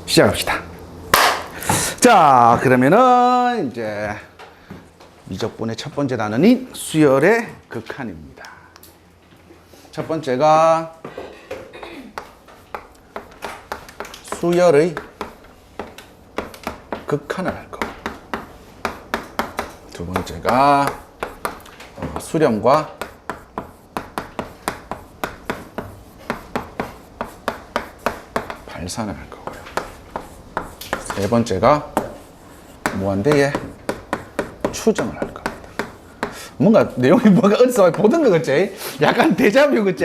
시작합시다. 자, 그러면은 이제 미적분의 첫 번째 단원인 수열의 극한입니다. 첫 번째가 수열의 극한을 할 거고, 두 번째가 수렴과 발산을 할 거고요. 세 번째가 무한대의 추정을 할 겁니다. 뭔가 내용이 뭔가 어디서 보던 거 같지? 약간 데자뷰 같지?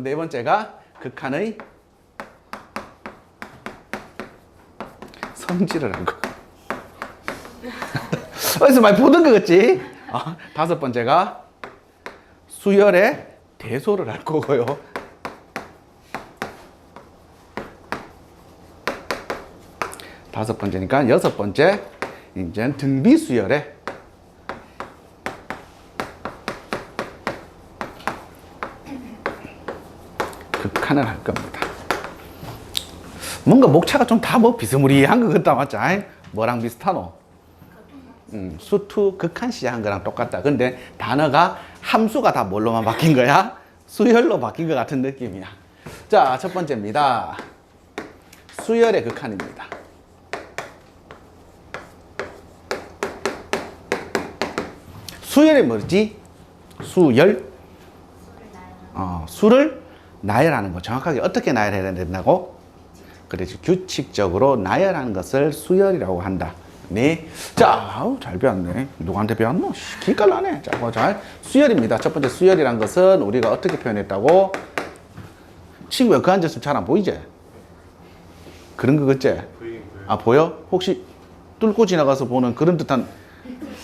네 번째가 극한의 성질을 할 거고. 어디서 많이 보던 거 같지? 다섯 번째가 수열의 대소를 할 거고요. 다섯 번째니까 여섯 번째, 이제 등비수열의 극한을 할 겁니다. 뭔가 목차가 좀 다 뭐 비스무리한 것 같다, 맞지? 뭐랑 비슷하노? 수투 극한 시작한 거랑 똑같다. 근데 단어가 함수가 다 뭘로만 바뀐 거야? 수열로 바뀐 것 같은 느낌이야. 자, 첫 번째입니다. 수열의 극한입니다. 수열이 뭐지? 수열? 수를 나열하는 거. 정확하게 어떻게 나열해야 된다고? 그래서 규칙적으로 나열하는 것을 수열이라고 한다. 네. 자, 잘 배웠네. 누구한테 배웠노? 기깔나네. 자, 수열입니다. 첫 번째 수열이란 것은 우리가 어떻게 표현했다고? 친구야, 그 앉았으면 잘 안 보이지? 그런 거 같지? 보여? 혹시 뚫고 지나가서 보는 그런 듯한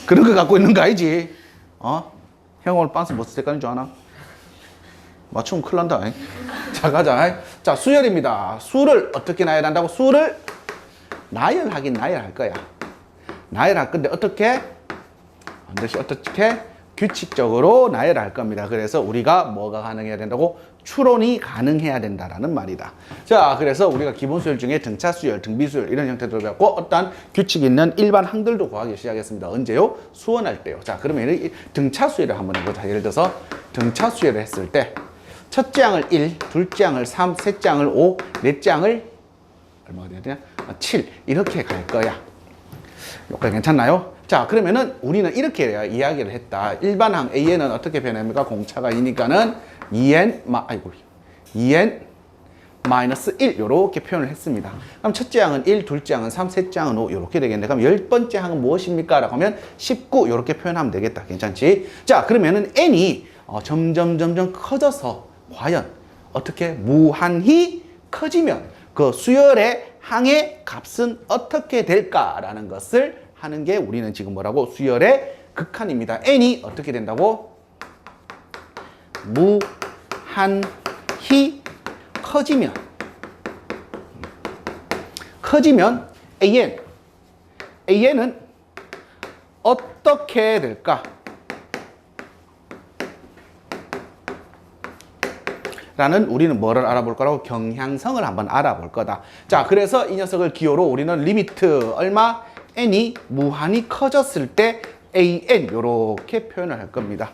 그런 거 갖고 있는 거 아니지? 형 오늘 빤스 무슨 색깔인 줄 아나? 맞추면 큰일 난다. 자, 가자. 자, 수열입니다. 수를 어떻게 나열한다고? 수를 나열하긴 나열할 거야. 나열할 건데 어떻게? 반드시 어떻게? 규칙적으로 나열할 겁니다. 그래서 우리가 뭐가 가능해야 된다고? 추론이 가능해야 된다라는 말이다. 자, 그래서 우리가 기본 수열 중에 등차 수열, 등비 수열 이런 형태들을 배웠고, 어떤 규칙이 있는 일반 항들도 구하기 시작했습니다. 언제요? 수원할 때요. 자, 그러면 이 등차 수열을 한번 해보자. 예를 들어서 등차 수열을 했을 때 첫째 항을 1, 둘째 항을 3, 셋째 항을 5, 넷째 항을 얼마가 돼야 되냐? 7 이렇게 갈 거야. 여기까지 괜찮나요? 자, 그러면은 우리는 이렇게 이야기를 했다. 일반 항 AN은 어떻게 표현합니까? 공차가 2니까는 2n 마이너스 1 이렇게 표현을 했습니다. 그럼 첫째 항은 1, 둘째 항은 3, 셋째 항은 5 이렇게 되겠네. 그럼 열 번째 항은 무엇입니까? 라고 하면 19 이렇게 표현하면 되겠다. 괜찮지? 자, 그러면은 n이 점점 커져서 과연 어떻게 무한히 커지면 그 수열의 항의 값은 어떻게 될까라는 것을 하는 게 우리는 지금 뭐라고? 수열의 극한입니다. n이 어떻게 된다고? 무한히 커지면 AN은 어떻게 될까? 라는 우리는 뭐를 알아볼 거라고? 경향성을 한번 알아볼 거다. 자, 그래서 이 녀석을 기호로 우리는 리미트 얼마? n이 무한히 커졌을 때 an 요렇게 표현을 할 겁니다.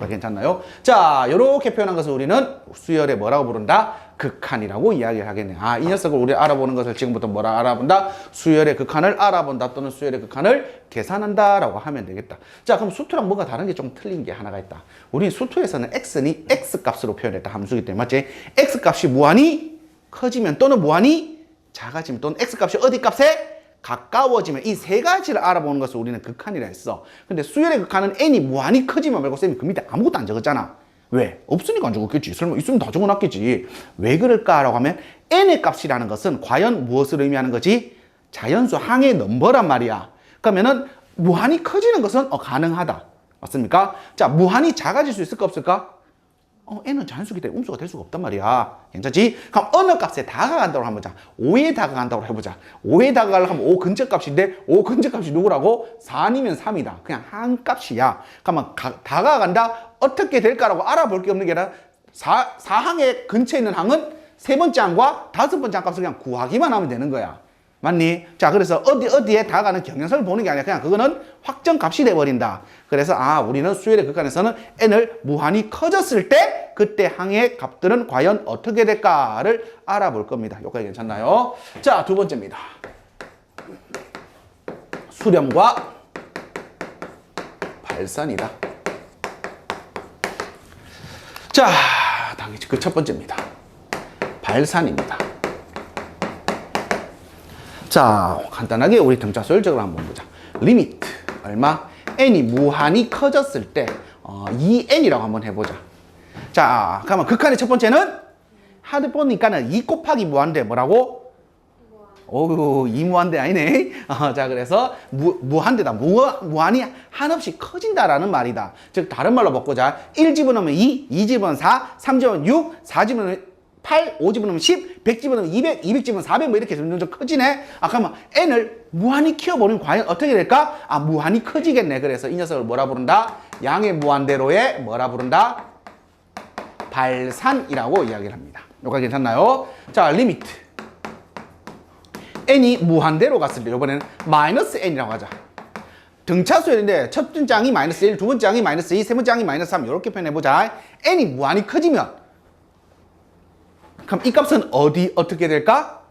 괜찮나요? 자, 요렇게 표현한 것을 우리는 수열의 뭐라고 부른다? 극한이라고 이야기를 하겠네. 이 녀석을 우리 알아보는 것을 지금부터 뭐라 알아본다? 수열의 극한을 알아본다 또는 수열의 극한을 계산한다 라고 하면 되겠다. 자, 그럼 수투랑 뭔가 다른 게 좀 틀린 게 하나가 있다. 우리 수투에서는 x는 x값으로 표현했다. 함수이기 때문에 맞지? x값이 무한히 커지면 또는 무한히 작아지면 또는 x값이 어디 값에 가까워지면 이 세 가지를 알아보는 것을 우리는 극한이라 했어. 근데 수열의 극한은 n이 무한히 커지면 말고 쌤이 그 밑에 아무것도 안 적었잖아. 왜? 없으니까 안 적었겠지. 설마 있으면 다 적어놨겠지. 왜 그럴까라고 하면 n의 값이라는 것은 과연 무엇을 의미하는 거지? 자연수 항의 넘버란 말이야. 그러면은 무한히 커지는 것은 가능하다. 맞습니까? 자, 무한히 작아질 수 있을까 없을까? n은 자연수기 때문에 음수가 될 수가 없단 말이야. 괜찮지? 그럼 어느 값에 다가간다고 한번 보자. 5에 다가간다고 해보자. 5에 다가가려고 하면 5 근처값인데 5 근처값이 누구라고? 4 아니면 3이다. 그냥 한 값이야. 그러면 다가간다? 어떻게 될까라고 알아볼 게 없는 게 아니라 사항의 근처에 있는 항은 세 번째 항과 다섯 번째 항 값을 그냥 구하기만 하면 되는 거야. 맞니? 자, 그래서 어디에 다가가는 경향성을 보는 게 아니라 그냥 그거는 확정 값이 돼버린다. 그래서 우리는 수열의 극한에서는 n을 무한히 커졌을 때 그때 항의 값들은 과연 어떻게 될까를 알아볼 겁니다. 여기까지 괜찮나요? 자, 두 번째입니다. 수렴과 발산이다. 자, 당연히 그 첫 번째입니다. 발산입니다. 자, 간단하게 우리 등차 수열적으로 한번 보자. 리미트 얼마? n이 무한히 커졌을 때 2n이라고 한번 해보자. 자, 그러면 극한의 첫 번째는 하드 보니까는 2 곱하기 무한대 뭐라고? 오우, 2무한대 아니네. 자, 그래서 무한대다. 무한히 한없이 커진다라는 말이다. 즉 다른 말로 바꾸자. 1 집어넣으면 2 집어넣으면 4, 3 집어넣으면 6, 4 집어넣으면 8, 5 집어넣으면 10, 100 집어넣으면 200, 200 집어넣으면 400 뭐 이렇게 점점 커지네. 그러면 n을 무한히 키워버리면 과연 어떻게 될까? 무한히 커지겠네. 그래서 이 녀석을 뭐라 부른다? 양의 무한대로의 뭐라 부른다? 발산이라고 이야기를 합니다. 여기까지 괜찮나요? 자, 리미트 n이 무한대로 갔을 때 이번에는 마이너스 n이라고 하자. 등차 수열인데 첫 번째 항이 마이너스 1, 두 번째 항이 마이너스 2, 세 번째 항이 마이너스 3 이렇게 표현해보자. n이 무한히 커지면 그럼 이 값은 어떻게 될까?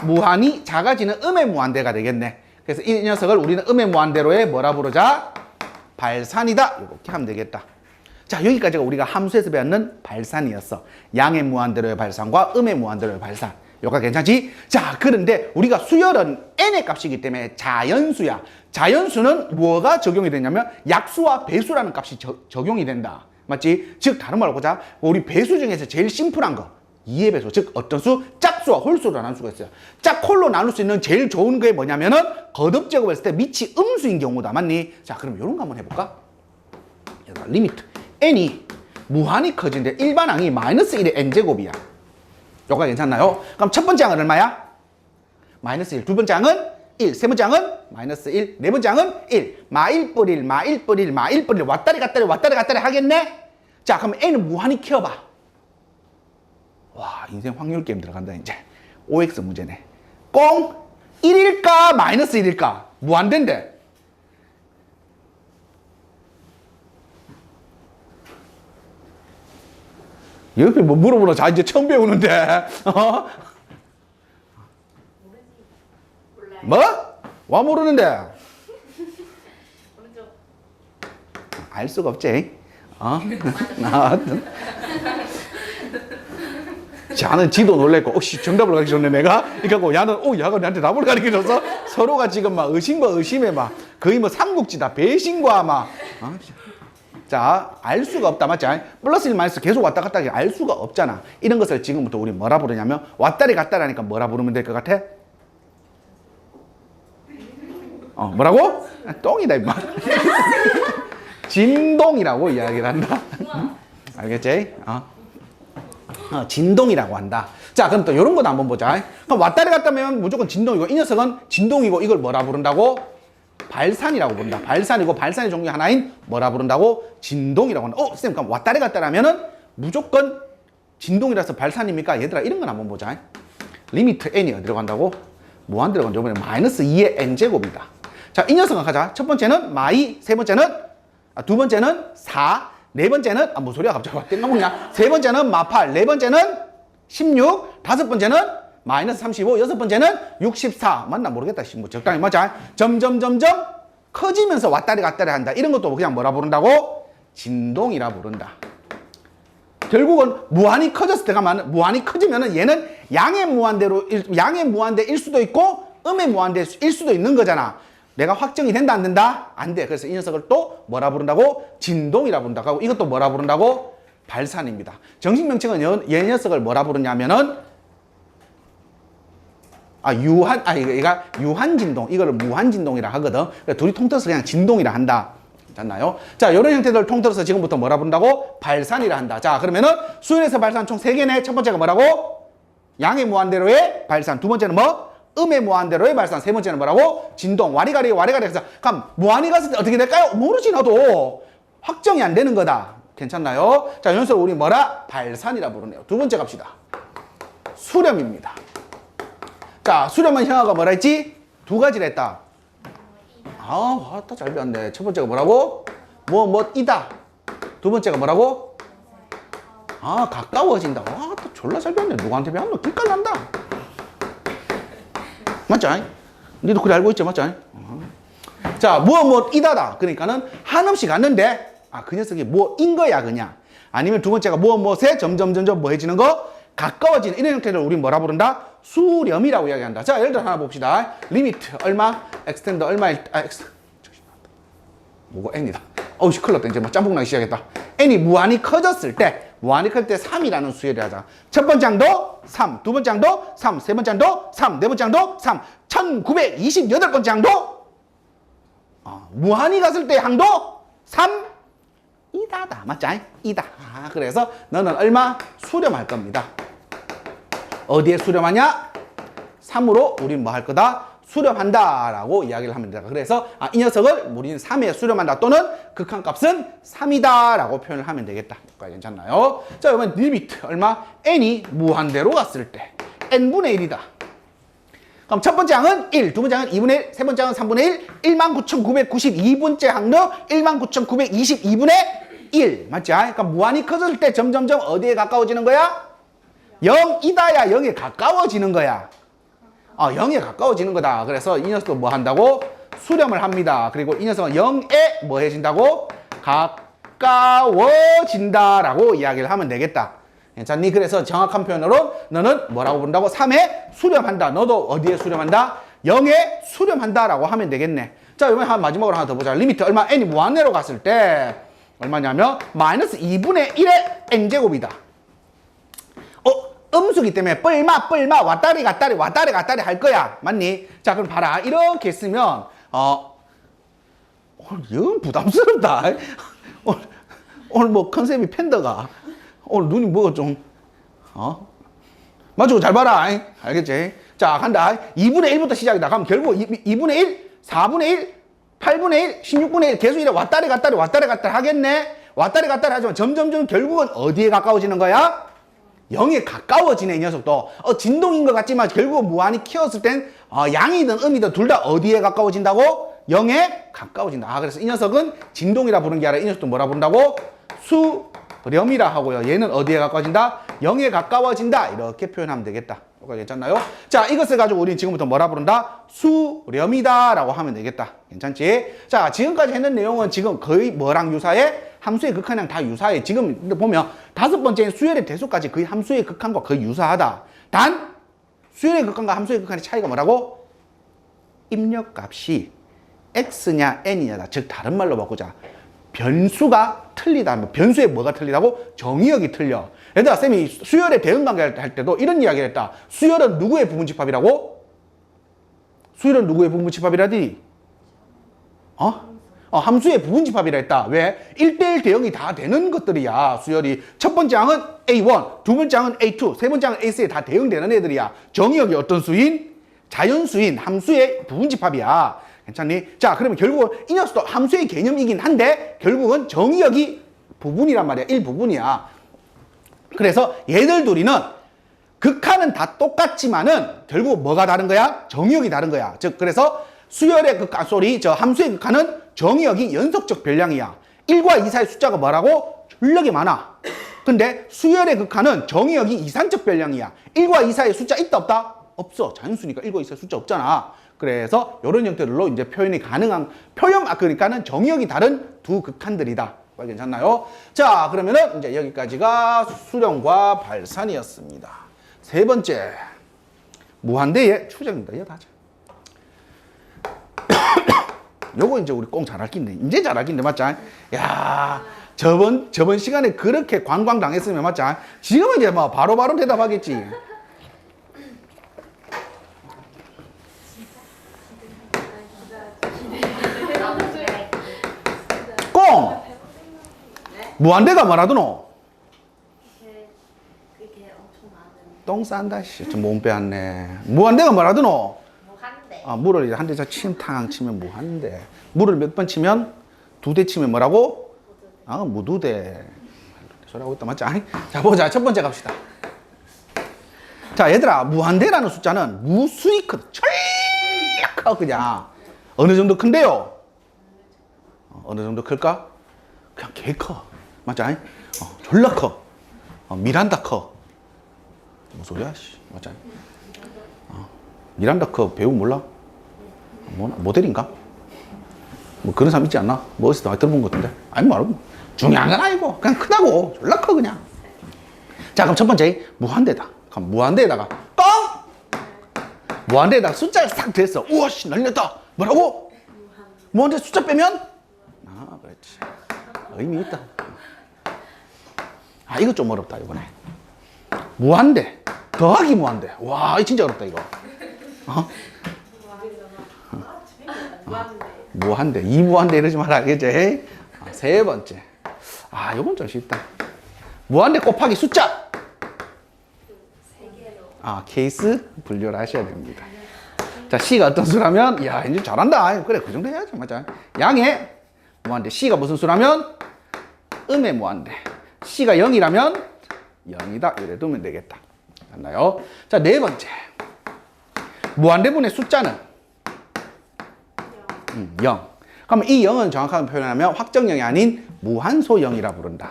무한히 작아지는 음의 무한대가 되겠네. 그래서 이 녀석을 우리는 음의 무한대로의 뭐라 부르자? 발산이다. 이렇게 하면 되겠다. 자, 여기까지가 우리가 함수에서 배웠는 발산이었어. 양의 무한대로의 발산과 음의 무한대로의 발산. 여기가 괜찮지? 자, 그런데 우리가 수열은 n의 값이기 때문에 자연수야. 자연수는 뭐가 적용이 되냐면 약수와 배수라는 값이 적용이 된다. 맞지? 즉 다른 말로 보자. 우리 배수 중에서 제일 심플한 거 2의 배수. 즉 어떤 수? 짝수와 홀수로 나눌 수가 있어요. 짝홀로 나눌 수 있는 제일 좋은 게 뭐냐면은 거듭 제곱했을 때 밑이 음수인 경우다. 맞니? 자, 그럼 이런 거 한번 해볼까? 리미트 n이 무한히 커지는데 일반 항이 마이너스 1의 n제곱이야. 요거 괜찮나요? 그럼 첫 번째 항은 얼마야? 마이너스 1. 두 번째 항은 1. 세 번째 항은 마이너스 1. 네 번째 항은 1. 마1 뿔 1, 마1 뿔 1, 마1 뿔 1. 왔다리 갔다리 하겠네? 자, 그럼 n을 무한히 키워봐. 와, 인생 확률 게임 들어간다, 이제. OX 문제네. 꽁 1일까? 마이너스 1일까? 무한대인데. 옆에 뭐 물어보나? 자, 이제 처음 배우는데. 뭐? 와 모르는데. 알 수가 없지. 자는 지도 놀랬고, 정답을 가르쳐 줬네, 내가. 그러니까, 야는, 야가 나한테 답을 가르쳐 줬어? 서로가 지금 막 의심과 의심에 막, 거의 뭐 삼국지다. 배신과 막. 자, 알 수가 없다. 맞지? 플러스 1, 마이너스 계속 왔다 갔다 하기 알 수가 없잖아. 이런 것을 지금부터 우리 뭐라 부르냐면, 왔다리 갔다리 하니까 뭐라 부르면 될 것 같아? 뭐라고? 똥이다, 임마. 진동이라고 이야기를 한다. 알겠지? 진동이라고 한다. 자, 그럼 또 이런 것도 한번 보자. 그럼 왔다리 갔다 하면 무조건 진동이고, 이 녀석은 진동이고, 이걸 뭐라 부른다고? 발산이라고 부른다. 발산이고, 발산의 종류 하나인 뭐라 부른다고? 진동이라고 한다. 쌤, 그럼 왔다리 갔다리 하면은 무조건 진동이라서 발산입니까? 얘들아, 이런 건 한번 보자. 리미트 n이 어디로 간다고? 무한대로 간다. 이번에 마이너스 2의 n제곱이다. 자, 이 녀석은 가자. 첫 번째는 마2, 세 번째는, 두 번째는 4, 네 번째는, 뭐 소리야, 갑자기 땡가먹냐? 세 번째는 마8, 네 번째는 16, 다섯 번째는 마이너스 35, 여섯 번째는 64. 맞나 모르겠다. 뭐 적당히 맞아. 점점 커지면서 왔다리 갔다리 한다. 이런 것도 그냥 뭐라 부른다고? 진동이라 부른다. 결국은 무한히 커졌을 때가 무한히 커지면은 얘는 양의 무한대일 수도 있고 음의 무한대일 수도 있는 거잖아. 내가 확정이 된다 안 된다? 안 돼. 그래서 이 녀석을 또 뭐라 부른다고? 진동이라 부른다고. 이것도 뭐라 부른다고? 발산입니다. 정식 명칭은 얘 녀석을 뭐라 부르냐면은 얘가 유한진동, 이거를 무한진동이라 하거든. 그러니까 둘이 통틀어서 그냥 진동이라 한다. 됐나요? 자, 이런 형태들을 통틀어서 지금부터 뭐라 부른다고? 발산이라 한다. 자, 그러면은 수열에서 발산 총 3개네. 첫 번째가 뭐라고? 양의 무한대로의 발산. 두 번째는 뭐? 음의 무한대로의 발산. 세 번째는 뭐라고? 진동. 와리가리 해서. 그럼 무한히 갔을 때 어떻게 될까요? 모르지, 나도. 확정이 안 되는 거다. 괜찮나요? 자, 연습을 우리 뭐라? 발산이라 부르네요. 두 번째 갑시다. 수렴입니다. 자, 수렴은 형아가 뭐라 했지? 두 가지를 했다. 아, 왔다 잘 배웠네. 첫 번째가 뭐라고? 이다. 두 번째가 뭐라고? 아, 가까워진다. 와, 또 졸라 잘 배웠네. 누구한테 배웠노? 기깔난다. 맞지? 니도 그래 알고 있지? 맞지? 자, 이다다. 그러니까는 한없이 갔는데, 아, 그 녀석이 뭐인 거야, 그냥. 아니면 두 번째가 무엇에 점점 뭐 해지는 거? 가까워지는 이런 형태를 우리 뭐라 부른다? 수렴이라고 이야기한다. 자, 예를 들어 하나 봅시다. 리미트 얼마? 엑스텐더 얼마일, 뭐가 n이다. 어우, 큰일 났다. 이제 뭐 짬뽕 나기 시작했다. n이 무한히 커졌을 때, 3이라는 수열이 하자. 첫 번째 항도 3, 두 번째 항도 3, 세 번째 항도 3, 네 번째 항도 3, 1928번째 항도 무한히 갔을 때 항도 3, 이다다. 맞지? 이다. 아, 그래서 너는 얼마? 수렴할 겁니다. 어디에 수렴하냐? 3으로 우린 뭐 할 거다? 수렴한다 라고 이야기를 하면 된다. 그래서 이 녀석을 우리는 3에 수렴한다 또는 극한값은 3이다 라고 표현을 하면 되겠다. 괜찮나요? 자, 그러면 리미트 얼마? n이 무한대로 갔을 때 n분의 1이다. 그럼 첫 번째 항은 1, 두 번째 항은 2분의 1, 세 번째 항은 3분의 1, 19,992번째 항도 19,922분의 1. 맞지? 그러니까 무한히 커질 때 점점점 어디에 가까워지는 거야? 0이다야 0에 가까워지는 거야. 0에 가까워지는 거다. 그래서 이 녀석도 뭐 한다고? 수렴을 합니다. 그리고 이 녀석은 0에 뭐 해진다고? 가까워진다라고 이야기를 하면 되겠다. 괜찮니? 그래서 정확한 표현으로 너는 뭐라고 부른다고? 3에 수렴한다. 너도 어디에 수렴한다? 0에 수렴한다라고 하면 되겠네. 자, 이번에 마지막으로 하나 더 보자. 리미트 얼마? n이 무한대로 갔을 때 얼마냐면 마이너스 2분의 1의 n제곱이다. 음수기 때문에 뿔마 왔다리 갔다리 할 거야. 맞니? 자, 그럼 봐라. 이렇게 쓰면 영 부담스럽다. 오늘 뭐 컨셉이 팬더가 오늘 눈이 뭐가 좀 맞추고 잘 봐라. 알겠지? 자, 간다. 2분의 1부터 시작이다. 그럼 결국 2분의 1, 4분의 1, 8분의 1, 16분의 1 계속 이래 왔다리 갔다리 하겠네. 왔다리 갔다리 하지만 점점점 결국은 어디에 가까워지는 거야? 0에 가까워지네. 이 녀석도 진동인 것 같지만 결국은 무한히 키웠을 땐 양이든 음이든 둘 다 어디에 가까워진다고? 0에 가까워진다. 그래서 이 녀석은 진동이라 부르는 게 아니라 이 녀석도 뭐라 부른다고? 수렴이라 하고요. 얘는 어디에 가까워진다? 0에 가까워진다. 이렇게 표현하면 되겠다. 괜찮나요? 자, 이것을 가지고 우리는 지금부터 뭐라 부른다? 수렴이다 라고 하면 되겠다. 괜찮지? 자, 지금까지 했는 내용은 지금 거의 뭐랑 유사해? 함수의 극한이랑 다 유사해. 지금 보면 다섯 번째인 수열의 대수까지 거의 함수의 극한과 거의 유사하다. 단 수열의 극한과 함수의 극한의 차이가 뭐라고? 입력값이 x냐 n이냐다. 즉 다른 말로 바꾸자. 변수가 틀리다. 변수에 뭐가 틀리다고? 정의역이 틀려. 얘들아, 쌤이 수열의 대응관계 할 때도 이런 이야기를 했다. 수열은 누구의 부분집합이라고? 수열은 누구의 부분집합이라디? 함수의 부분집합이라 했다. 왜? 1대1 대응이 다 되는 것들이야. 수열이. 첫 번째 항은 A1, 두 번째 항은 A2, 세 번째 항은 A3에 다 대응되는 애들이야. 정의역이 어떤 수인? 자연수인 함수의 부분집합이야. 괜찮니? 자, 그러면 결국은 이 녀석도 함수의 개념이긴 한데 결국은 정의역이 부분이란 말이야. 일부분이야. 그래서 얘들 둘이는 극한은 다 똑같지만은 결국 뭐가 다른 거야? 정의역이 다른 거야. 즉 그래서 수열의 극한, 함수의 극한은 정의역이 연속적 별량이야. 1과 2 사이 숫자가 뭐라고? 출력이 많아. 근데 수열의 극한은 정의역이 이산적 별량이야. 1과 2 사이에 숫자 있다 없다? 없어. 자연수니까 1과 2 사이에 숫자 없잖아. 그래서 이런 형태들로 이제 표현이 가능한 그러니까는 정의역이 다른 두 극한들이다. 괜찮나요? 자, 그러면은 이제 여기까지가 수렴과 발산이었습니다. 세 번째, 무한대의 추정입니다. 이거 하자. 요거 이제 우리 꼭 잘할 낀데, 이제 잘할 낀데, 맞지? 야, 저번 시간에 그렇게 관광 당했으면, 맞지? 지금은 이제 뭐 바로바로 대답하겠지. 꽁! 무한대가 뭐라더노? 똥 싼다, 씨. 좀 몸 빼왔네. 무한대가 뭐라더노? 무한대. 물을 이제 한 대서 탕 치면 무한대. 물을 몇 번 치면? 2대 치면 뭐라고? 무두대. 소리하고 있다 맞지? 자 보자. 첫 번째 갑시다. 자 얘들아, 무한대라는 숫자는 무수히 커. 전략 커. 그냥 어느 정도 큰데요? 어느 정도 클까? 그냥 개 커. 맞지? 졸라 커. 미란다 커. 무슨 소리야? 맞지? 미란다 커 배우 몰라? 뭐 모델인가? 뭐 그런 사람 있지 않나? 뭐 어디서 많이 들어본 것 같은데? 아니 말고 중요한 건 아니고 그냥 크다고. 졸라 커 그냥. 자 그럼 첫 번째 무한대다. 그럼 무한대에다가 뻥! 무한대에다가 숫자를 싹 됐어. 우와 씨 난리 났다. 뭐라고? 무한대 숫자 빼면? 그렇지. 의미 있다. 이거 좀 어렵다 이번에. 무한대 더하기 무한대. 와 이거 진짜 어렵다 이거. 무한대, 이무한대 이러지 마라, 알겠지? 세 번째. 요건 좀 쉽다. 무한대 곱하기 숫자. 케이스 분류를 하셔야 됩니다. 자, C가 어떤 수라면, 야, 이제 잘한다. 그래, 그 정도 해야지, 맞아. 양의 무한대. C가 무슨 수라면? 음의 무한대. C가 0이라면 0이다. 이래 두면 되겠다. 맞나요? 자, 네 번째. 무한대분의 숫자는 0. 그러면 이 0은 정확하게 표현하면 확정형이 아닌 무한소 0이라 부른다.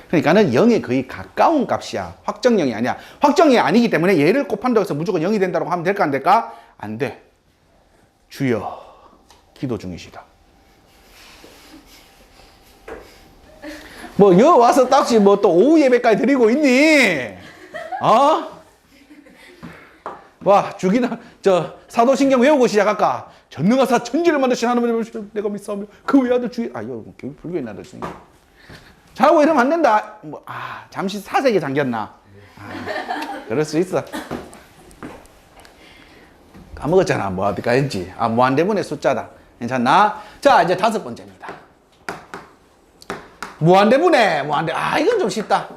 그러니까는 0에 거의 가까운 값이야. 확정형이 아니야. 확정형이 아니기 때문에 얘를 곱한다고 해서 무조건 0이 된다고 하면 될까 안 될까? 안 돼. 주여 기도 중이시다. 뭐 여 와서 딱지 뭐 또 오후 예배까지 드리고 있니? 와 주기나 사도신경 외우고 시작할까? 전능하사 천지를 만드신 하나님을 내가 믿사오며 그 외아들 주의 이거 교육 불교에 나들으니까 잘하고 이러면 안 된다. 잠시 사색에 잠겼나? 그럴 수 있어. 까먹었잖아. 뭐 어디까 했지? 무한대분의 숫자다. 괜찮나? 자 이제 다섯 번째입니다. 무한대분의 무한대. 이건 좀 쉽다.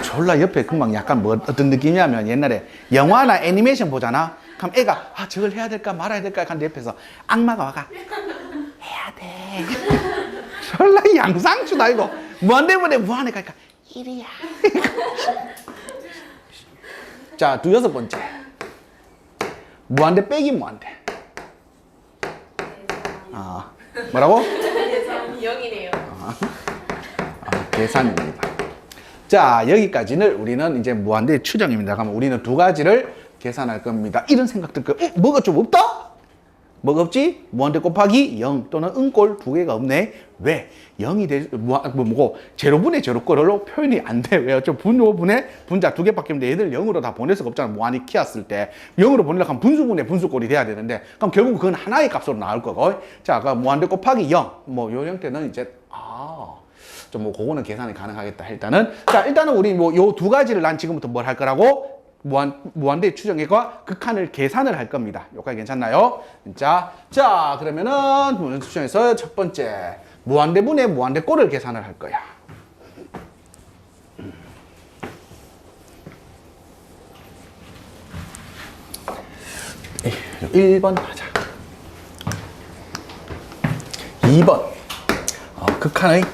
졸라 옆에 금방 약간 뭐 어떤 느낌이냐면 옛날에 영화나 애니메이션 보잖아. 그럼 애가 저걸 해야 될까 말아야 될까 하는데 옆에서 악마가 와가 해야 돼. 졸라 양상추다 이거. 무한대분의 무한에 가니까 1이야. 자, 여섯 번째. 무한대 빼기 무한대. 뭐라고? 계산이 0이네요. 계산입니다. 자, 여기까지는 우리는 이제 무한대 추정입니다. 그러면 우리는 두 가지를 계산할 겁니다. 이런 생각 들 거예요. 뭐가 좀 없다? 뭐가 없지? 무한대 곱하기 0 또는 은꼴 두 개가 없네. 왜? 0이 될, 뭐고, 제로분의 제로꼴로 표현이 안 돼. 왜요? 분모분의 분자 두 개밖에 없는데 얘들 0으로 다 보낼 수가 없잖아. 무한히 키웠을 때. 0으로 보내려고 하면 분수분의 분수꼴이 돼야 되는데, 그럼 결국 그건 하나의 값으로 나올 거고. 자, 그 무한대 곱하기 0. 요 형태는 이제, 좀 그거는 계산이 가능하겠다. 일단은 우리 요 두 가지를 난 지금부터 뭘 할 거라고? 무한대 추정액과 극한을 계산을 할 겁니다. 여기까지 괜찮나요? 자, 그러면은 무한대 추정에서 첫 번째 무한대분의 무한대꼴을 계산을 할 거야. 1번 하자. 2번 극한의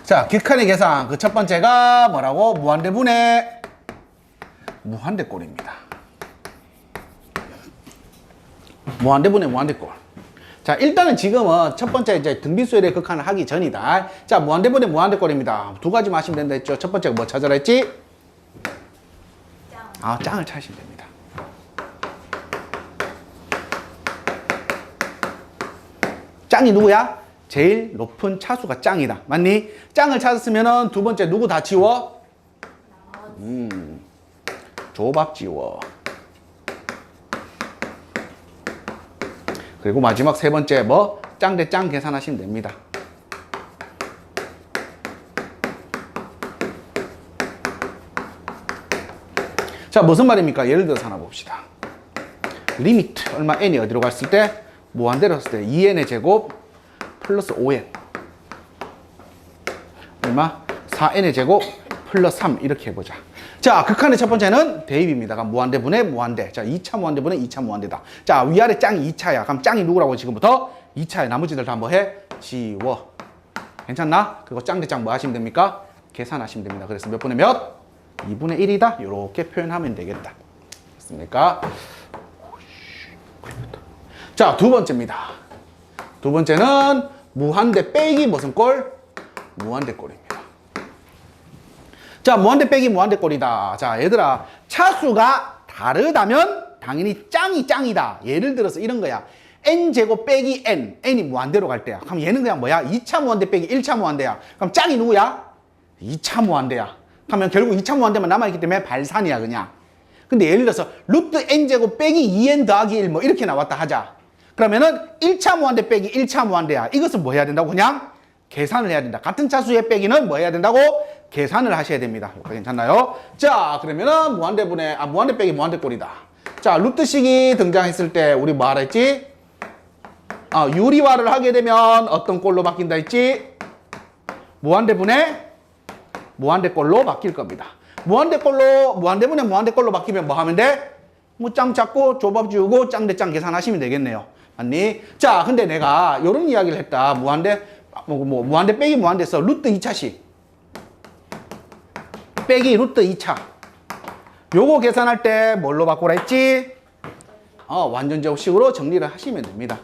자, 극한의 계산. 그 첫 번째가 뭐라고? 무한대분의 무한대꼴입니다. 무한대분의 무한대꼴. 자, 일단은 지금은 첫 번째 이제 등비수열의 극한을 하기 전이다. 자, 무한대분의 무한대꼴입니다. 두 가지만 하시면 된다 했죠. 첫 번째가 뭐 찾아라 했지? 짱을 찾으시면 됩니다. 짱이 누구야? 제일 높은 차수가 짱이다. 맞니? 짱을 찾았으면 두 번째 누구 다 지워? 조밥 지워. 그리고 마지막 세 번째 뭐? 짱 대 짱 계산하시면 됩니다. 자, 무슨 말입니까? 예를 들어서 하나 봅시다. 리미트 얼마 n이 어디로 갔을 때? 무한대로 했을 때 2n의 제곱 플러스 5n 얼마? 4n의 제곱 플러스 3 이렇게 해보자. 자, 극한의 첫 번째는 대입입니다. 그럼 무한대분의 무한대. 자, 2차 무한대분의 2차 무한대다. 자, 위아래 짱이 2차야. 그럼 짱이 누구라고 지금부터? 2차에 나머지들 다 뭐 해? 지워. 괜찮나? 그거 짱 대 짱 뭐 하시면 됩니까? 계산하시면 됩니다. 그래서 몇 분의 몇? 2분의 1이다. 이렇게 표현하면 되겠다. 됐습니까? 자, 두 번째입니다. 두 번째는 무한대 빼기 무슨 꼴? 무한대 꼴입니다. 자, 무한대 빼기 무한대 꼴이다. 자, 얘들아, 차수가 다르다면 당연히 짱이 짱이다. 예를 들어서 이런 거야. n제곱 빼기 n, n이 무한대로 갈 때야. 그럼 얘는 그냥 뭐야? 2차 무한대 빼기 1차 무한대야. 그럼 짱이 누구야? 2차 무한대야. 그러면 결국 2차 무한대만 남아있기 때문에 발산이야, 그냥. 근데 예를 들어서 루트 n제곱 빼기 2n 더하기 1 뭐 이렇게 나왔다 하자. 그러면은 1차 무한대 빼기 1차 무한대야. 이것은 뭐 해야 된다고? 그냥 계산을 해야 된다. 같은 차수의 빼기는 뭐 해야 된다고? 계산을 하셔야 됩니다. 이거 괜찮나요? 자, 그러면은 무한대 빼기 무한대 꼴이다. 자, 루트식이 등장했을 때 우리 뭐 하라 했지? 유리화를 하게 되면 어떤 꼴로 바뀐다 했지? 무한대분의 무한대꼴로 바뀔 겁니다. 무한대분의 무한대꼴로 바뀌면 뭐 하면 돼? 뭐 짱 잡고 조밥 지우고 짱 대 짱 계산하시면 되겠네요. 맞니? 자, 근데 내가 이런 이야기를 했다. 무한대 빼기 무한대에서 루트 2차식 빼기 루트 2차 요거 계산할 때 뭘로 바꾸라 했지? 완전제곱식으로 정리를 하시면 됩니다.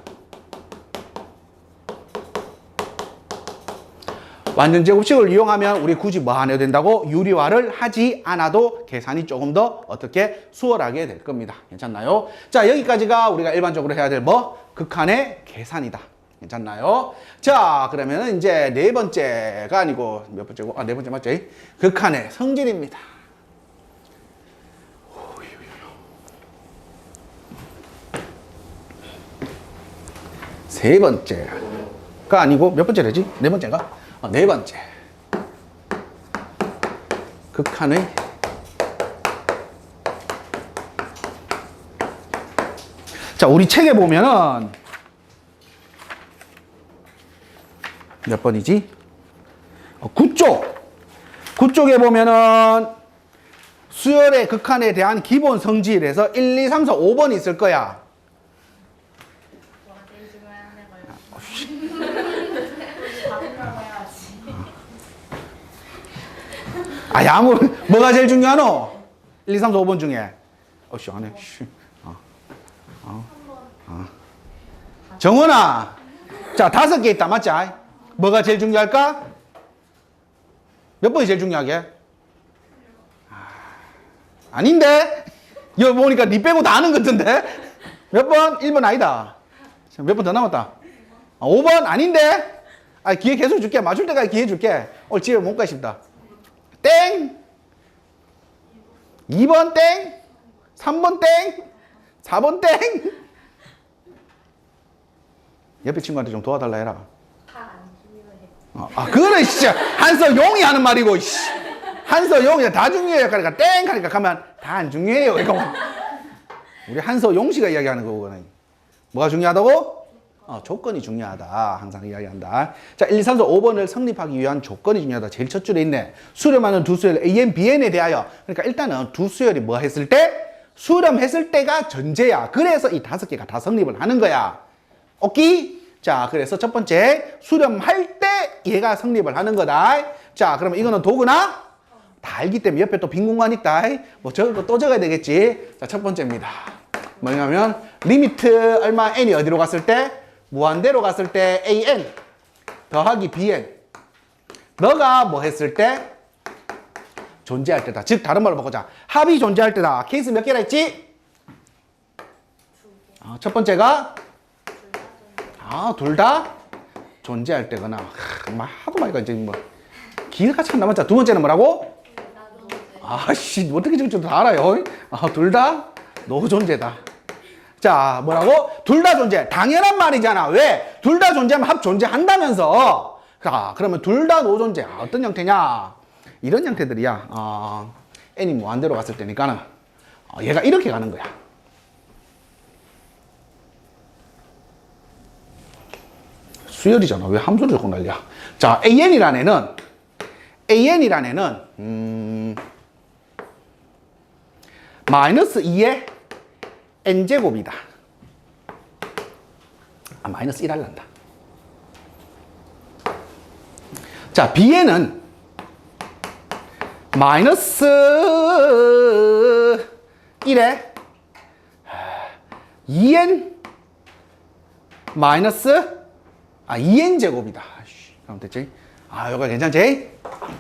완전제곱식을 이용하면 우리 굳이 뭐 안 해도 된다고? 유리화를 하지 않아도 계산이 조금 더 어떻게 수월하게 될 겁니다. 괜찮나요? 자, 여기까지가 우리가 일반적으로 해야 될 뭐? 극한의 계산이다. 괜찮나요? 자, 그러면 이제 네 번째가 아니고 몇 번째고? 네 번째 맞지? 극한의 성질입니다. 세 번째가 아니고 몇 번째라지? 네 번째가? 네 번째. 극한의 자, 우리 책에 보면은 몇 번이지? 9쪽. 9쪽에 보면은 수열의 극한에 대한 기본 성질에서 1, 2, 3, 4, 5번이 있을 거야. 뭐가 제일 중요하노? 1, 2, 3, 4, 5번 중에. 안 해. 정원아. 자, 5개 있다. 맞지? 뭐가 제일 중요할까? 몇 번이 제일 중요하게? 아닌데? 여기 보니까 니 빼고 다 아는 것 같은데? 몇 번? 1번 아니다. 몇 번 더 남았다. 5번 아닌데? 기회 계속 줄게. 맞출 때까지 기회 줄게. 오늘 집에 못 가 싶다. 땡! 2번 땡! 3번 땡! 4번 땡! 옆에 친구한테 좀 도와달라 해라. 그거는 진짜 한서용이 하는 말이고, 한서용이 다 중요해요. 그러니까 땡! 하니까 가면 다 안 중요해요. 이거. 우리 한서용 씨가 이야기하는 거거든. 뭐가 중요하다고? 조건이 중요하다. 항상 이야기한다. 자, 1, 2, 3, 4, 5번을 성립하기 위한 조건이 중요하다. 제일 첫 줄에 있네. 수렴하는 두 수열 AN, BN에 대하여. 그러니까 일단은 두 수열이 뭐 했을 때? 수렴했을 때가 전제야. 그래서 이 5개가 다 성립을 하는 거야. 오케이? 자, 그래서 첫 번째, 수렴할 때 얘가 성립을 하는 거다. 자, 그러면 이거는 도구나? 다 알기 때문에 옆에 또 빈 공간 있다. 뭐 적을 거 또 적어야 되겠지. 자, 첫 번째입니다. 뭐냐면, 리미트 얼마 n이 어디로 갔을 때? 무한대로 갔을 때 an 더하기 bn. 너가 뭐 했을 때? 존재할 때다. 즉, 다른 말로 바꾸자. 합이 존재할 때다. 케이스 몇 개나 있지? 첫 번째가? 둘 다 존재할 때거나. 하도 많이 이제 뭐 기회가 참 남았자. 두 번째는 뭐라고? 어떻게 지금 다 알아요? 둘 다 노존재다. 자, 뭐라고? 둘 다 존재. 당연한 말이잖아. 왜? 둘 다 존재하면 합 존재한다면서. 그러면 둘 다 노존재. 어떤 형태냐? 이런 형태들이야. n이 무한대로 갔을 때니까는 얘가 이렇게 가는 거야. 수열이잖아. 왜 함수를 적고 난리야? 자, an이라는 애는 AN이라는 애는 마이너스 2의 n제곱이다. 마이너스 1 할란다. 자, B에는 마이너스 1에 2n 마이너스 2n 제곱이다. 그럼 됐지? 요거 괜찮지?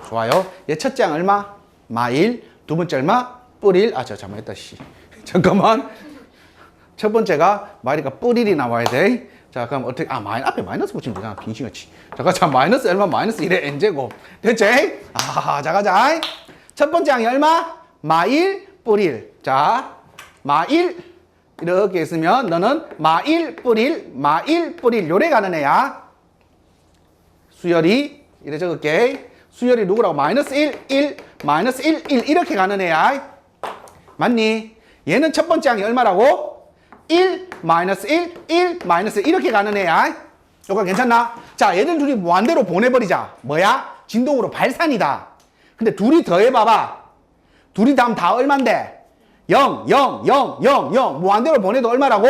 좋아요. 얘 첫째 항 얼마? 마1. 두 번째 얼마? 뿔1. 저 잘못했다. 잠깐만. 첫 번째가 마이가 뿔 1이 나와야 돼. 자, 그럼 어떻게, 앞에 마이너스 붙이면 되잖아. 빙신같이. 잠깐, 자, 마이너스 얼마? 마이너스 1의 n제곱. 됐지? 자, 가자. 첫 번째 항이 얼마? 마1, 뿔 1. 자, 마1. 이렇게 있으면 너는 마1, 뿔 1, 마1, 뿔 1. 요래 가는 애야. 수열이, 이래 적을게. 수열이 누구라고? 마이너스 1, 1, 마이너스 1, 1. 이렇게 가는 애야. 맞니? 얘는 첫 번째 항이 얼마라고? 1, 마이너스 1, 1, 마이너스 1 이렇게 가는 애야. 요거 괜찮나? 자, 얘들 둘이 무한대로 보내버리자. 뭐야? 진동으로 발산이다. 근데 둘이 더해봐봐. 둘이 다음 다 얼만데? 0, 0, 0, 0, 0. 무한대로 보내도 얼마라고?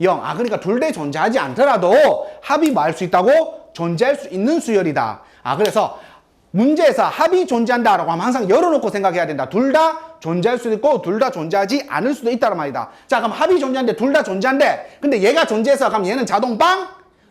0. 그러니까 둘 다 존재하지 않더라도 합이 뭐 할 수 있다고? 존재할 수 있는 수열이다. 그래서 문제에서 합이 존재한다라고 하면 항상 열어놓고 생각해야 된다. 둘 다 존재할 수도 있고 둘 다 존재하지 않을 수도 있다는 말이다. 자, 그럼 합이 존재한데 둘 다 존재한데 근데 얘가 존재해서 그럼 얘는 자동빵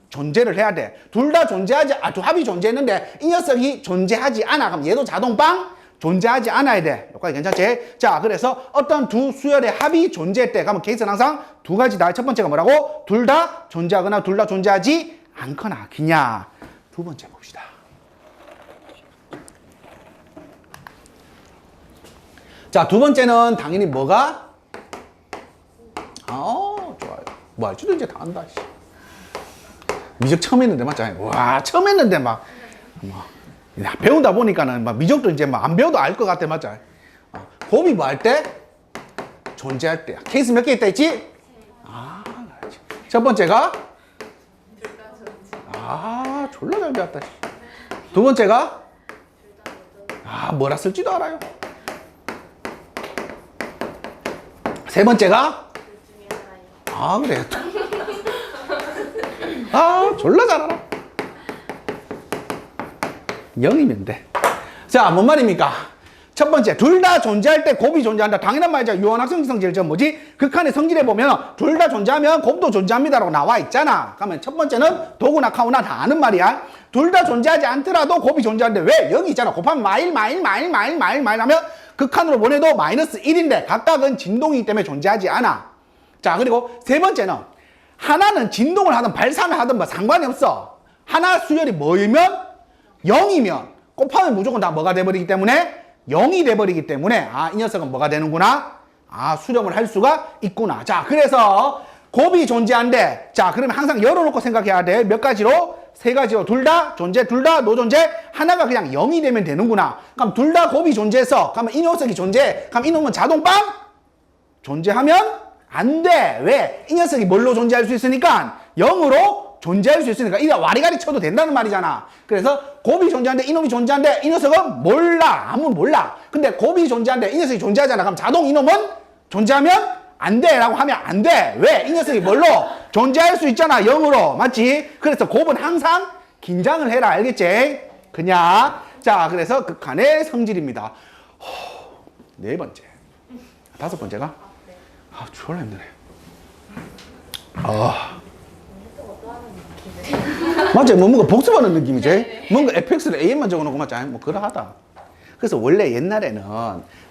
존재를 해야 돼. 둘 다 존재하지, 합이 존재했는데 이 녀석이 존재하지 않아. 그럼 얘도 자동빵 존재하지 않아야 돼. 여기까지 괜찮지? 자, 그래서 어떤 두 수열의 합이 존재했대. 그러면 케이스는 항상 두 가지다. 첫 번째가 뭐라고? 둘 다 존재하거나 둘 다 존재하지 않거나. 그냥 두 번째 봅시다. 자, 두 번째는 당연히 뭐가? 좋아요. 뭐 할지도 이제 다 안다. 미적 처음 했는데 맞잖아요. 와, 처음 했는데 배우다 보니까는 미적도 이제 안 배워도 알 것 같아. 맞잖아요. 곱이 뭐 할 때? 존재할 때야. 케이스 몇 개 있다 했지? 알지. 첫 번째가? 졸라 잘 배웠다. 두 번째가? 뭐라 쓸지도 알아요. 세 번째가? 그래. 졸라 잘 알아. 0이면 돼. 자, 뭔 말입니까? 첫 번째, 둘 다 존재할 때 곱이 존재한다. 당연한 말이죠. 유한학생 성질, 뭐지? 극한의 성질에 보면 둘 다 존재하면 곱도 존재합니다라고 나와 있잖아. 그러면 첫 번째는 도구나 카우나 다 아는 말이야. 둘 다 존재하지 않더라도 곱이 존재하는데 왜? 여기 있잖아. 곱하면 마일 하면 극한으로 보내도 마이너스 1인데 각각은 진동이기 때문에 존재하지 않아. 자, 그리고 세 번째는 하나는 진동을 하든 발산을 하든 상관이 없어. 하나 수열이 뭐이면? 0이면 곱하면 무조건 다 뭐가 돼버리기 때문에 0이 돼버리기 때문에 이 녀석은 뭐가 되는구나? 수렴을 할 수가 있구나. 자, 그래서 곱이 존재한데 자, 그러면 항상 열어놓고 생각해야 돼. 몇 가지로? 세 가지로. 둘 다 존재, 둘 다 노존재. 하나가 그냥 0이 되면 되는구나. 그럼 둘 다 곱이 존재해서 그러면 이 녀석이 존재해. 그럼 이놈은 자동빵? 존재하면 안 돼. 왜? 이 녀석이 뭘로 존재할 수 있으니까 0으로 존재할 수 있으니까 이거 와리가리 쳐도 된다는 말이잖아. 그래서 곱이 존재하는데 이놈이 존재하는데 이 녀석은 몰라. 아무 몰라. 근데 곱이 존재하는데 이 녀석이 존재하잖아. 그럼 자동 이놈은 존재하면 안 돼 라고 하면 안 돼. 왜? 이 녀석이 뭘로? 존재할 수 있잖아. 0으로. 맞지? 그래서 곱은 항상 긴장을 해라. 알겠지? 그냥. 자, 그래서 극한의 성질입니다. 네 번째. 다섯 번째가? 졸라 힘드네. 맞아. 뭔가 복습하는 느낌이지? 네네. 뭔가 fx를 an만 적어놓고 맞지? 그러하다. 그래서 원래 옛날에는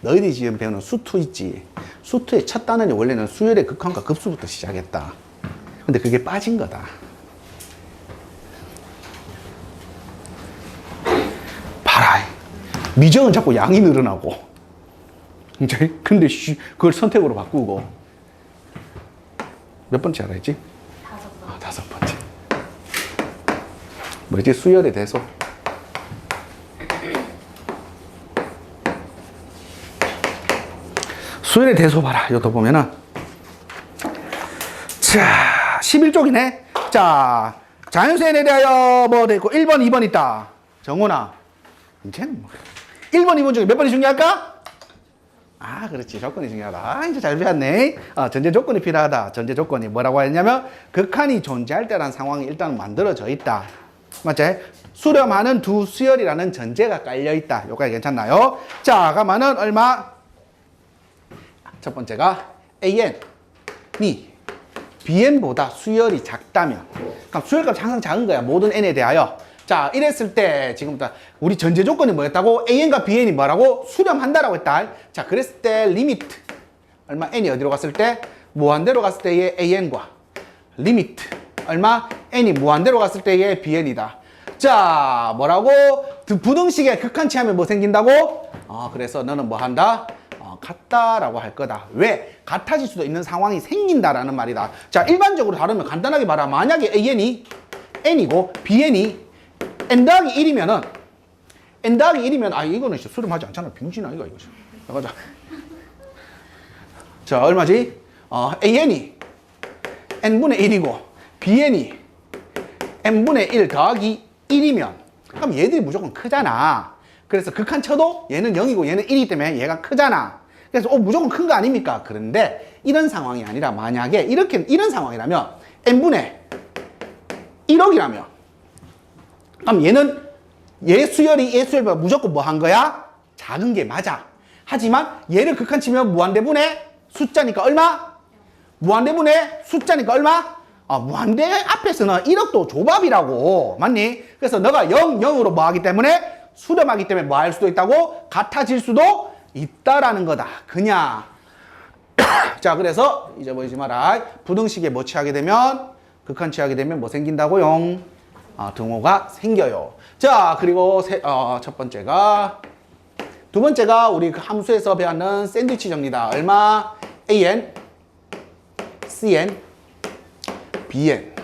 너희들이 지금 배우는 수투 있지? 수투의 첫 단원이 원래는 수열의 극한과 급수부터 시작했다. 근데 그게 빠진 거다. 봐라. 미정은 자꾸 양이 늘어나고. 이제 근데 그걸 선택으로 바꾸고. 몇 번째 알아야지? 다섯 번째. 뭐지? 수열의 대소. 수열의 대소 봐라. 이것도 보면은. 자, 11쪽이네. 자, 자연수에 대하여 뭐 됐고, 1번, 2번 있다. 정훈아. 이제는 뭐. 1번, 2번 중에 몇 번이 중요할까? 아, 그렇지. 조건이 중요하다. 아, 이제 잘 배웠네. 전제 조건이 필요하다. 전제 조건이 뭐라고 했냐면 극한이 존재할 때라는 상황이 일단 만들어져 있다. 맞지? 수렴하는 두 수열이라는 전제가 깔려 있다. 여기까지 괜찮나요? 자, 가면은 얼마? 첫 번째가 AN이 BN보다 수열이 작다면, 그럼 수열값이 항상 작은 거야. 모든 N에 대하여. 자, 이랬을 때 지금부터 우리 전제 조건이 뭐였다고? AN과 BN이 뭐라고? 수렴한다라고 했다. 자, 그랬을 때 리미트 얼마? N이 어디로 갔을 때? 무한대로 갔을 때의 AN과 리미트 얼마? N이 무한대로 갔을 때의 BN이다. 자, 뭐라고? 부등식의 극한치하면 뭐 생긴다고? 그래서 너는 뭐 한다? 같다라고 할 거다. 왜? 같아질 수도 있는 상황이 생긴다라는 말이다. 자, 일반적으로 다루면 간단하게 말하면 만약에 AN이 N이고 BN이 N 더하기 1이면은 N 더하기 1이면 이거는 수렴하지 않잖아. 병신아 이거. 나가자. 자, 얼마지? AN이 N분의 1이고 BN이 N분의 1 더하기 1이면 그럼 얘들이 무조건 크잖아. 그래서 극한 쳐도 얘는 0이고 얘는 1이기 때문에 얘가 크잖아. 그래서 무조건 큰 거 아닙니까? 그런데 이런 상황이 아니라 만약에 이런 상황이라면 n분의 1억이라면 그럼 얘 수열보다 무조건 뭐 한 거야? 작은 게 맞아. 하지만 얘를 극한치면 무한대분의 숫자니까 얼마? 무한대분의 숫자니까 얼마? 무한대 앞에서는 1억도 조밥이라고. 맞니? 그래서 너가 0, 0으로 뭐 하기 때문에 수렴하기 때문에 뭐 할 수도 있다고? 같아질 수도 있다라는 거다. 그냥. 자, 그래서 잊어버리지 마라. 부등식에 뭐 취하게 되면? 극한 취하게 되면 뭐 생긴다고요? 등호가 생겨요. 자, 그리고 첫 번째가 두 번째가 우리 그 함수에서 배웠는 샌드위치 정리다. 얼마? AN, CN, BN.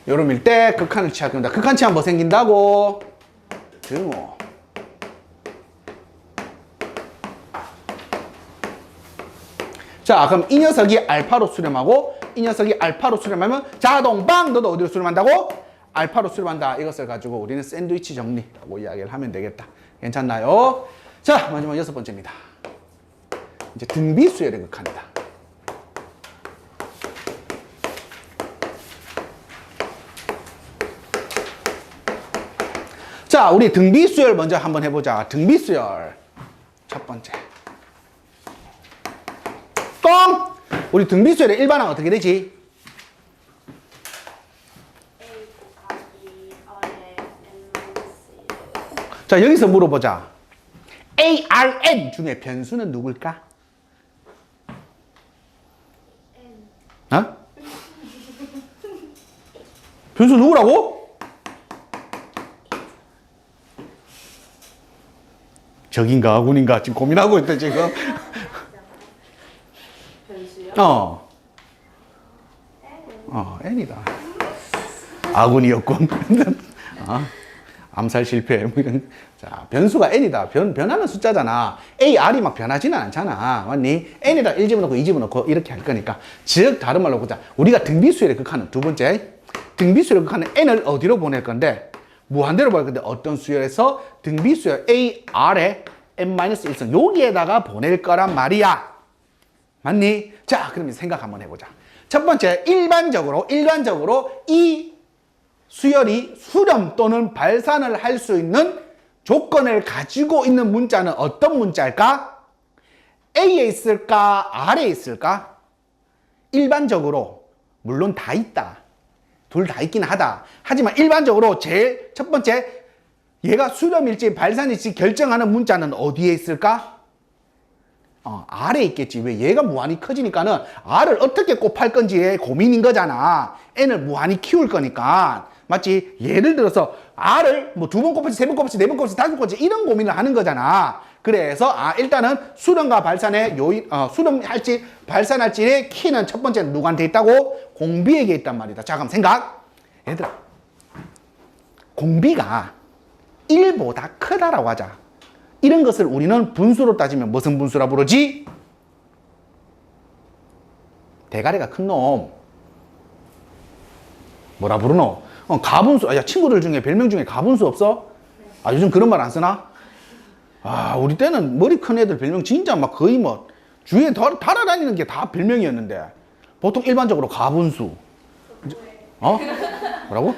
요놈일 때 극한을 취하게 된다. 극한 취하면 뭐 생긴다고? 등호. 자, 그럼 이 녀석이 알파로 수렴하고 이 녀석이 알파로 수렴하면 자동 빵! 너도 어디로 수렴한다고? 알파로 수렴한다. 이것을 가지고 우리는 샌드위치 정리라고 이야기를 하면 되겠다. 괜찮나요? 자, 마지막 6번째입니다. 이제 등비수열의 극한이다. 자, 우리 등비수열 먼저 한번 해보자. 등비수열 첫 번째. 꽁! 우리 등비수열의 일반항 어떻게 되지? A 곱하기 R의 N-1. 자, 여기서 물어보자. ARN 중에 변수는 누굴까? N. 변수 누구라고? 적인가 아군인가 지금 고민하고 있다 지금. 변수요? N이다. 아군이었군. 암살 실패. 뭐 이런. 자, 변수가 N이다. 변하는 숫자잖아. AR이 막 변하지는 않잖아. 맞니? N에다 1 집어넣고 2 집어넣고 이렇게 할 거니까. 즉, 다른 말로 보자. 우리가 등비수열의 극한은 두 번째. 등비수열의 극한은 N을 어디로 보낼 건데? 무한대로 보낼 건데 어떤 수열에서 등비수열 AR의 N-1성 여기에다가 보낼 거란 말이야. 맞니? 자, 그러면 생각 한번 해보자. 첫 번째, 일반적으로 이 수열이 수렴 또는 발산을 할 수 있는 조건을 가지고 있는 문자는 어떤 문자일까? A에 있을까? R에 있을까? 일반적으로 물론 다 있다. 둘 다 있긴 하다. 하지만 일반적으로 제일 첫 번째 얘가 수렴일지 발산일지 결정하는 문자는 어디에 있을까? R에 있겠지. 왜? 얘가 무한히 커지니까는 R을 어떻게 곱할 건지에 고민인 거잖아. N을 무한히 키울 거니까. 맞지? 예를 들어서 R을 뭐 2번 곱할지, 3번 곱할지, 4번 곱할지, 5번 곱할지 이런 고민을 하는 거잖아. 그래서 일단은 수렴과 발산의 요인, 수렴할지 발산할지의 키는 첫 번째는 누구한테 있다고? 공비에게 있단 말이다. 자, 그럼 생각. 얘들아, 공비가 1보다 크다라고 하자. 이런 것을 우리는 분수로 따지면 무슨 분수라 부르지? 대가리가 큰 놈. 뭐라 부르노? 가분수. 야, 친구들 중에 별명 중에 가분수 없어? 요즘 그런 말 안 쓰나? 아, 우리 때는 머리 큰 애들 별명 진짜 막 거의 뭐 주위에 달아다니는 게 다 별명이었는데 보통 일반적으로 가분수. 어? 뭐라고?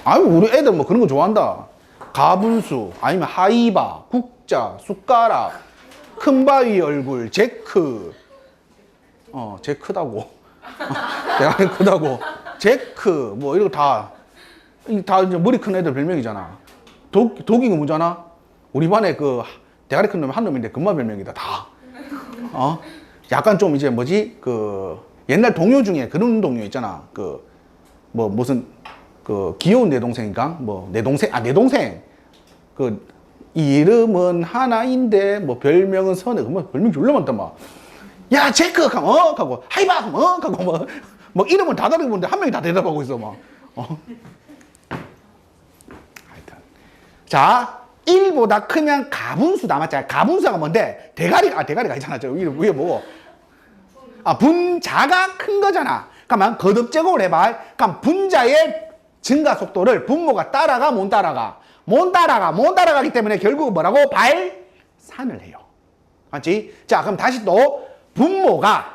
아유, 우리 애들 뭐 그런 거 좋아한다. 가분수, 아니면 하이바, 국자, 숟가락, 큰 바위 얼굴, 제크. 제 크다고. 대가리 크다고. 제크, 뭐 이런 거 다 이제 머리 큰 애들 별명이잖아. 독이가 뭐잖아? 우리 반에 그 대가리 큰 놈이 한 놈인데 금마 별명이다, 다. 약간 좀 이제 뭐지? 그 옛날 동요 중에 그런 동요 있잖아. 그 뭐 무슨 그 귀여운 내 동생인가? 뭐 내 동생, 내 동생. 그 이름은 하나인데 뭐 별명은 선해. 뭐 별명 졸라 많다 막. 야, 제크 하면 하고 하이바 하면 하고 뭐 이름은 다 다르게 보는데 한 명이 다 대답하고 있어 막. 하여튼. 자, 1보다 크면 가분수다, 맞지? 가분수가 뭔데? 대가리가 있잖아. 저 위에 뭐고? 분자가 큰 거잖아. 그러면 거듭제곱을 해봐. 그럼 분자의 증가 속도를 분모가 따라가, 못 따라가? 못 따라가기 때문에 결국 뭐라고? 발산을 해요. 맞지? 자, 그럼 다시 또 분모가,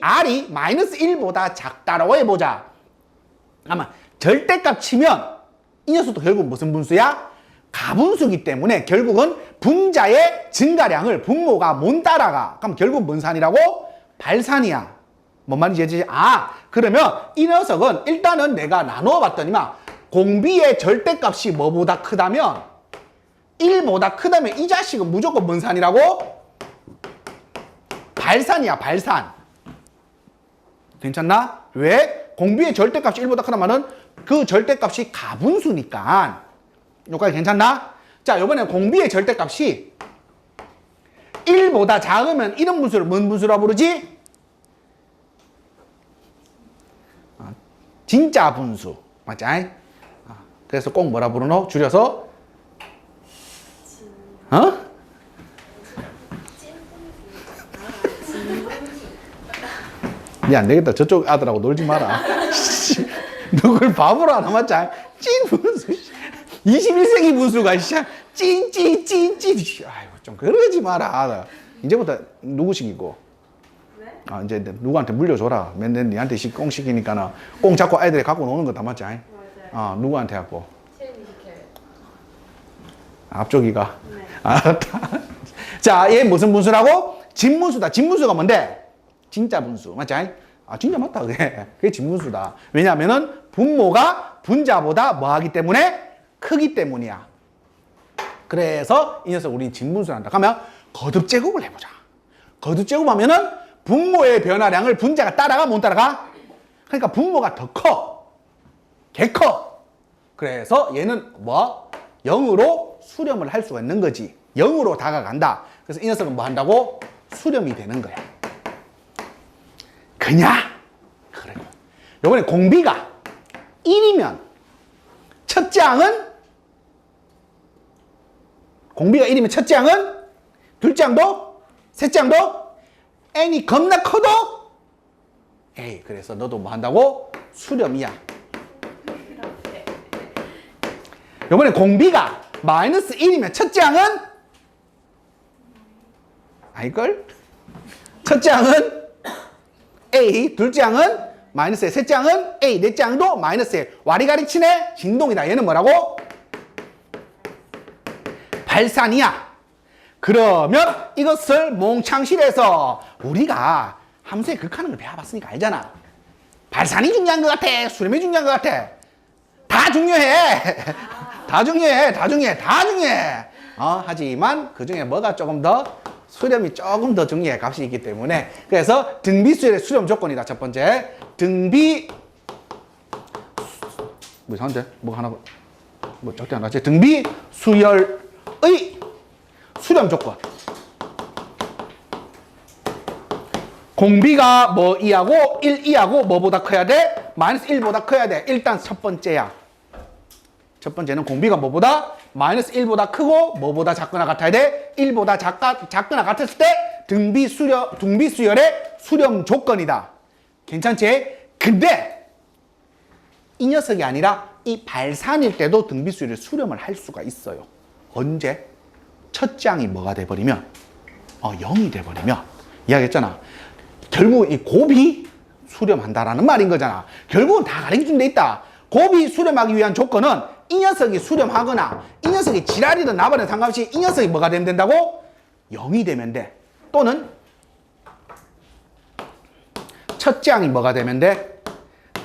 R이 마이너스 1보다 작다라고 해보자. 아마 절대값 치면 이 녀석도 결국 무슨 분수야? 가분수기 때문에 결국은 분자의 증가량을 분모가 못 따라가. 그럼 결국 뭔 산이라고? 발산이야. 뭔 말인지 알지? 그러면 이 녀석은 일단은 내가 나누어 봤더니만 공비의 절대값이 뭐보다 크다면 1보다 크다면 이 자식은 무조건 뭔 산이라고? 발산이야, 발산. 괜찮나? 왜? 공비의 절대값이 1보다 크다면은 그 절대값이 가분수니까. 여기까지 괜찮나? 자, 이번에 공비의 절대값이 1보다 작으면 이런 분수를 뭔 분수라 부르지? 진짜 분수. 맞지? 그래서 꼭 뭐라 부르노? 줄여서? 니 안 되겠다. 저쪽 아들하고 놀지 마라. 누굴 바보로 하나, 맞지? 찐 분수. 21세기 분수가 찐. 아이고, 좀 그러지 마라. 이제부터 누구식이고? 네? 이제 누구한테 물려줘라. 맨날 니한테 꽁 시키니까는 꽁 잡고 아이들이 갖고 노는 거 다 맞지? 맞아요. 누구한테 갖고? 채은이 시켜요. 앞쪽이가? 네. 알았다. 자, 얘 무슨 분수라고? 진분수다. 진분수가 뭔데? 진짜 분수. 맞지? 진짜 맞다. 그게 진분수다. 왜냐면은 분모가 분자보다 뭐 하기 때문에? 크기 때문이야. 그래서 이 녀석 우리 진분수를 한다. 그러면 거듭제곱을 해보자. 거듭제곱하면은 분모의 변화량을 분자가 따라가, 못 따라가? 그러니까 분모가 더 커. 개 커. 그래서 얘는 뭐? 0으로 수렴을 할 수가 있는 거지. 0으로 다가간다. 그래서 이 녀석은 뭐 한다고? 수렴이 되는 거야. 그냐? 그래. 요번에 공비가 1이면 첫째 항은 공비가 1이면 첫째 항은 둘째 항도 셋째 항도 n이 겁나 커도 에이, 그래서 너도 뭐 한다고? 수렴이야. 요번에 공비가 마이너스 1이면 첫째 항은 아닐걸? 첫째 항은 A, 둘째 항은 마이너스에, 셋째 항은 A, 넷째 항도 마이너스에. 와리가리 치네? 진동이다. 얘는 뭐라고? 발산이야. 그러면 이것을 몽창실에서 우리가 함수의 극하는 걸 배워봤으니까 알잖아. 발산이 중요한 것 같아? 수렴이 중요한 것 같아? 다 중요해. 다 중요해. 하지만 그 중에 뭐가 조금 더 수렴이 조금 더 중요해. 값이 있기 때문에. 그래서 등비수열의 수렴 조건이다. 첫 번째. 등비 뭐 이상한데? 뭐가 하나 뭐 적대 안 같지? 등비수열의 수렴 조건. 공비가 뭐 2하고 1, 2하고 뭐보다 커야 돼? 마이너스 1보다 커야 돼. 일단 첫 번째야. 첫 번째는 공비가 뭐보다? 마이너스 1보다 크고 뭐보다 작거나 같아야 돼? 1보다 작거나 같았을 때 등비수열의 수렴 조건이다. 괜찮지? 근데 이 녀석이 아니라 이 발산일 때도 등비수열의 수렴을 할 수가 있어요. 언제? 첫 장이 뭐가 돼버리면 0이 돼버리면 이야기했잖아. 결국 이 곱이 수렴한다라는 말인 거잖아. 결국은 다 가르쳐준 데 있다. 곱이 수렴하기 위한 조건은 이 녀석이 수렴하거나 이 녀석이 지랄이든 나발이든 상관없이 이 녀석이 뭐가 되면 된다고? 0이 되면 돼. 또는 첫째 항이 뭐가 되면 돼?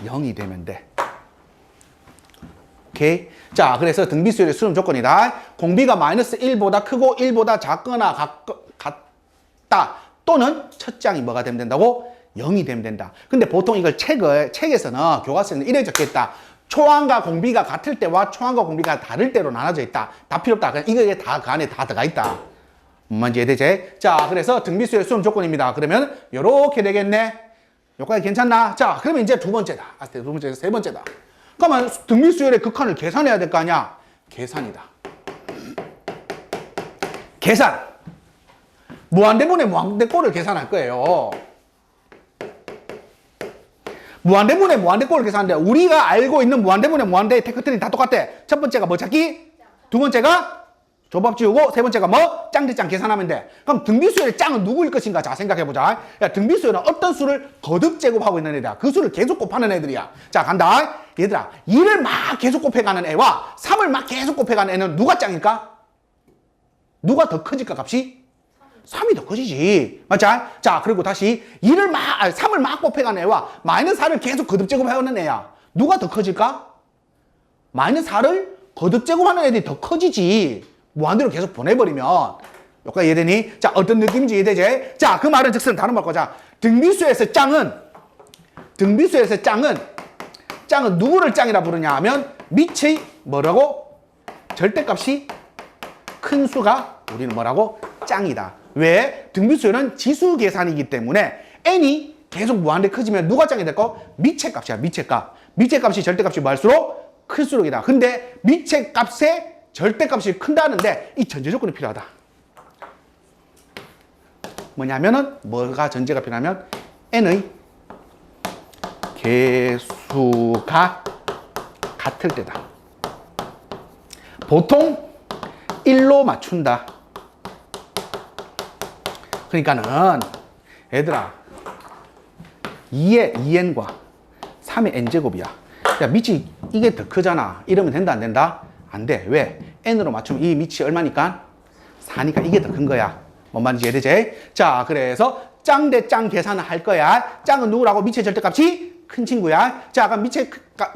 0이 되면 돼. 오케이? 자, 그래서 등비수열의 수렴 조건이다. 공비가 마이너스 1보다 크고 1보다 작거나 같다. 또는 첫째 항이 뭐가 되면 된다고? 0이 되면 된다. 근데 보통 이걸 책에서는 교과서에는 이래 적혀있다. 초항과 공비가 같을 때와 초항과 공비가 다를 때로 나눠져 있다. 다 필요 없다. 그냥 이게 다 그 안에 다 들어가 있다. 뭔지 이해되지? 자, 그래서 등비수열의 수렴 조건입니다. 그러면 요렇게 되겠네. 여기까지 괜찮나? 자, 그러면 이제 두 번째다. 두 번째에서 세 번째다. 그러면 등비수열의 극한을 계산해야 될 거 아니야? 계산이다. 계산. 무한대분의 무한대꼴을 계산할 거예요. 무한대분의 무한대꼴을 계산하는데 우리가 알고 있는 무한대분의 무한대의 테크트리 다 똑같아. 첫 번째가 뭐 찾기? 두 번째가 조밥 지우고 세 번째가 뭐? 짱 대 짱 계산하면 돼. 그럼 등비수열의 짱은 누구일 것인가? 자, 생각해보자. 야, 등비수열은 어떤 수를 거듭 제곱하고 있는 애들이야. 그 수를 계속 곱하는 애들이야. 자, 간다. 얘들아, 2를 막 계속 곱해가는 애와 3을 막 계속 곱해가는 애는 누가 짱일까? 누가 더 커질까, 값이? 3이 더 커지지. 맞지? 자, 그리고 다시 3을 막 곱해가는 애와 마이너스 4를 계속 거듭 제곱하는 애야. 누가 더 커질까? 마이너스 4를 거듭 제곱하는 애들이 더 커지지. 무한대로 계속 보내버리면. 여기까지 이해되니? 자, 어떤 느낌인지 이해되지? 자, 그 말은 즉슨 다른 말 거자. 등비수에서 짱은 누구를 짱이라 부르냐 하면 밑의 뭐라고? 절대값이 큰 수가 우리는 뭐라고? 짱이다. 왜? 등비수열은 지수 계산이기 때문에 n이 계속 무한대 커지면 누가 짱이 될까? 밑의 값이야. 밑의 값. 밑의 값이 절대값이 뭐 할수록 클수록이다. 근데 밑의 값의 절대값이 큰다는데 이 전제 조건이 필요하다. 뭐냐면은 뭐가 전제가 필요하면 n의 개수가 같을 때다. 보통 1로 맞춘다. 그러니까는 얘들아 2의 2n과 3의 n제곱이야. 야, 밑이 이게 더 크잖아. 이러면 된다 안 된다? 안 돼. 왜? n으로 맞추면 이 밑이 얼마니까? 4니까 이게 더 큰 거야. 뭔 말인지 이해되지? 자, 그래서 짱 대 짱 계산을 할 거야. 짱은 누구라고? 밑의 절대값이 큰 친구야. 자, 그럼 밑의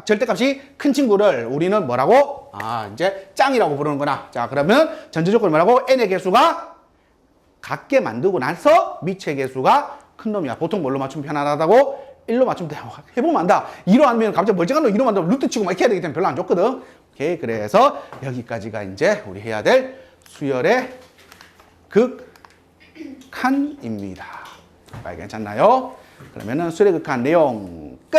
절대값이 큰 친구를 우리는 뭐라고? 이제 짱이라고 부르는구나. 자, 그러면 전제 조건이 뭐라고? n의 개수가 같게 만들고 나서 밑의 개수가 큰 놈이야. 보통 뭘로 맞추면 편안하다고? 1로 맞추면 돼. 해보면 안다. 2로 하면 갑자기 멀쩡한 놈 2로 만들면 루트 치고 막 이렇게 해야 되기 때문에 별로 안 좋거든. 오케이. 그래서 여기까지가 이제 우리 해야 될 수열의 극한입니다. 괜찮나요? 그러면은 수열의 극한 내용 끝!